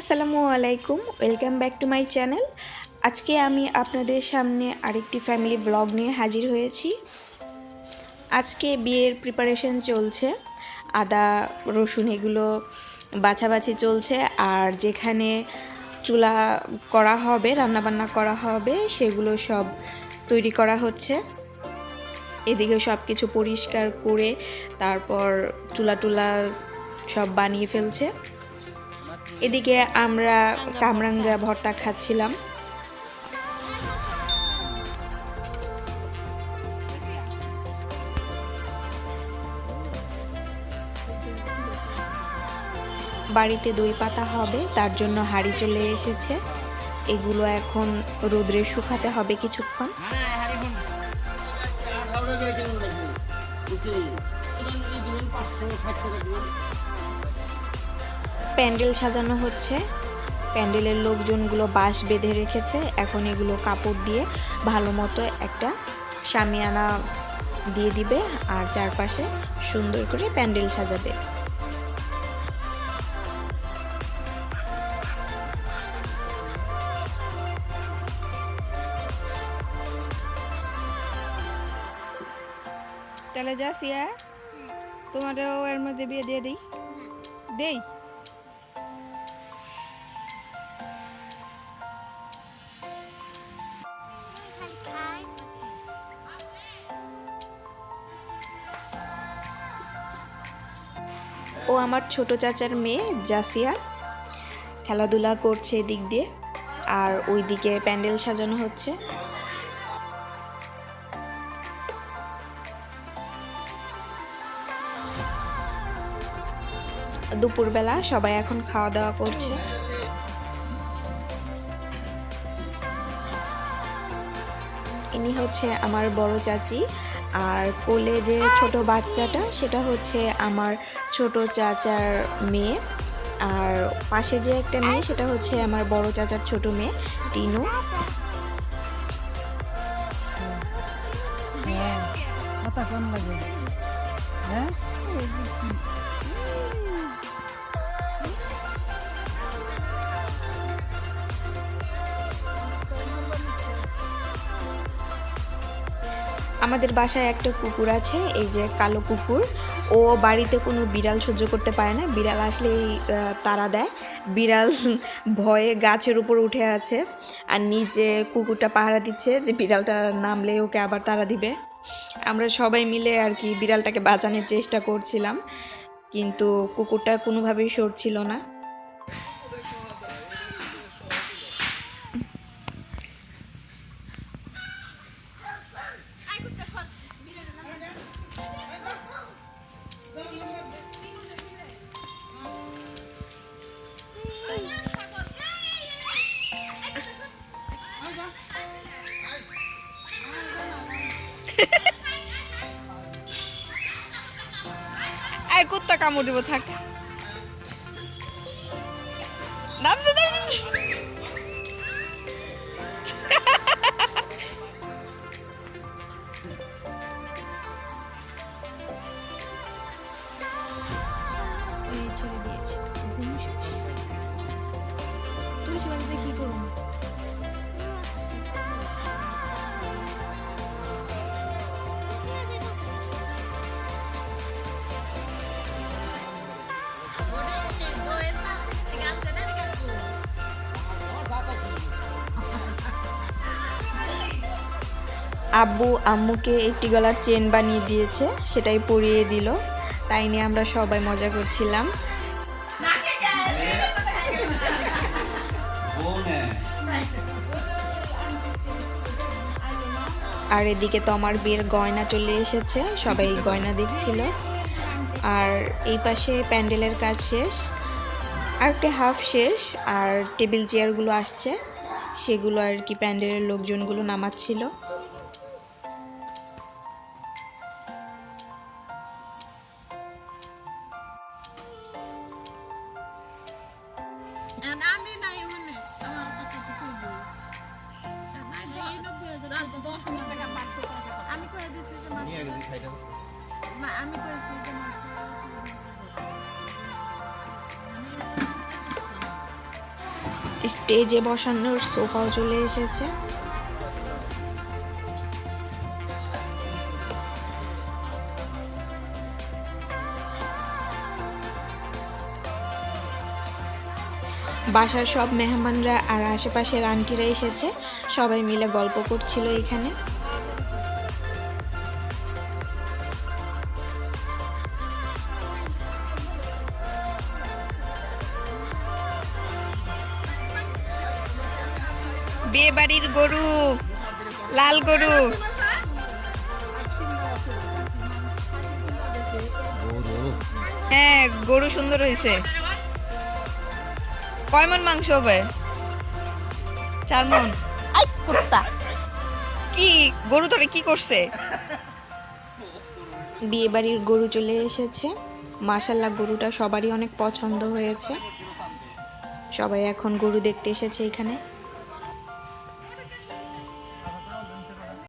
আসসালামু আলাইকুম, welcome back to my channel. আজকে আমি আপনাদের সামনে আরেকটি ফ্যামিলি ব্লগ নিয়ে হাজির হয়েছি। আজকে বিয়ের প্রিপারেশন চলছে, আদা রসুন এগুলো বাছাবাছি চলছে, আর যেখানে চুলা করা হবে, রান্নাবান্না করা হবে, সেগুলো সব তৈরি করা হচ্ছে। এদিকে সব কিছু পরিষ্কার করে তারপর চুলা টুলা সব বানিয়ে ফেলছে। এদিকে আমরা কামরাঙ্গা ভর্তা খাচ্ছিলাম। বাড়িতে দই পাতা হবে, তার জন্য হাঁড়ি চলে এসেছে। এগুলো এখন রোদ্রে শুকাতে হবে কিছুক্ষণ। প্যান্ডেল সাজানো হচ্ছে, প্যান্ডেলের লোকজনগুলো বাঁশ বেঁধে রেখেছে। এখন এগুলো কাপড় দিয়ে ভালো মতো একটা শামিয়ানা দিয়ে দিবে, আর চারপাশে সুন্দর করে প্যান্ডেল সাজাবে। তাহলে যাসিয়া তোমারও এর মধ্যে বিয়ে দিয়ে দিই দেই। ও আমার ছোট চাচার মেয়ে জাসিয়া খেলাধুলা করছে এদিক দিয়ে, আর ওইদিকে প্যান্ডেল সাজানো হচ্ছে। দুপুরবেলা সবাই এখন খাওয়া দাওয়া করছে। ইনি হচ্ছে আমার বড় চাচি, আর কোলে যে ছোট বাচ্চাটা সেটা হচ্ছে আমার ছোট চাচার মেয়ে, আর পাশে যে একটা মেয়ে সেটা হচ্ছে আমার বড় চাচার ছোট মেয়ে তিনু। আমাদের বাসায় একটা কুকুর আছে, এই যে কালো কুকুর। ও বাড়িতে কোনো বিড়াল সহ্য করতে পারে না, বিড়াল আসলেই তাড়া দেয়। বিড়াল ভয়ে গাছের উপর উঠে আছে, আর নিচে কুকুরটা পাহারা দিচ্ছে যে বিড়ালটা নামলে ওকে আবার তাড়া দিবে। আমরা সবাই মিলে আর কি বিড়ালটাকে বাঁচানোর চেষ্টা করছিলাম, কিন্তু কুকুরটা কোনোভাবেই সরছিল না। কুত্তা কামড় দিব, থাক। কি করবো? আব্বু আম্মুকে একটি গলার চেন বানিয়ে দিয়েছে, সেটাই পরিয়ে দিল। তাই নিয়ে আমরা সবাই মজা করছিলাম। আর এদিকে তো আমার বিয়ের গয়না চলে এসেছে, সবাই গয়না দেখছিল। আর এই পাশে প্যান্ডেলের কাজ শেষ, আর একটা হাফ শেষ, আর টেবিল চেয়ারগুলো আসছে, সেগুলো আর কি প্যান্ডেলের লোকজনগুলো নামাচ্ছিল। স্টেজে বসানোর সোফাও চলে এসেছে। বাসার সব মেহমানরা আর আশেপাশের আন্টিরা এসেছে, সবাই মিলে গল্প করছিল এখানে। বিয়ে বাড়ির গরু, লাল গরু। হ্যাঁ, গরু সুন্দর হয়েছে। কয় মন মাংস হবে? 4 মন। আই কুত্তা, কি গরু ধরে কি করছে? বিয়ে বাড়ির গরু চলে এসেছে। মাশাআল্লাহ, গরুটা সবারই অনেক পছন্দ হয়েছে। সবাই এখন গরু দেখতে এসেছে এখানে।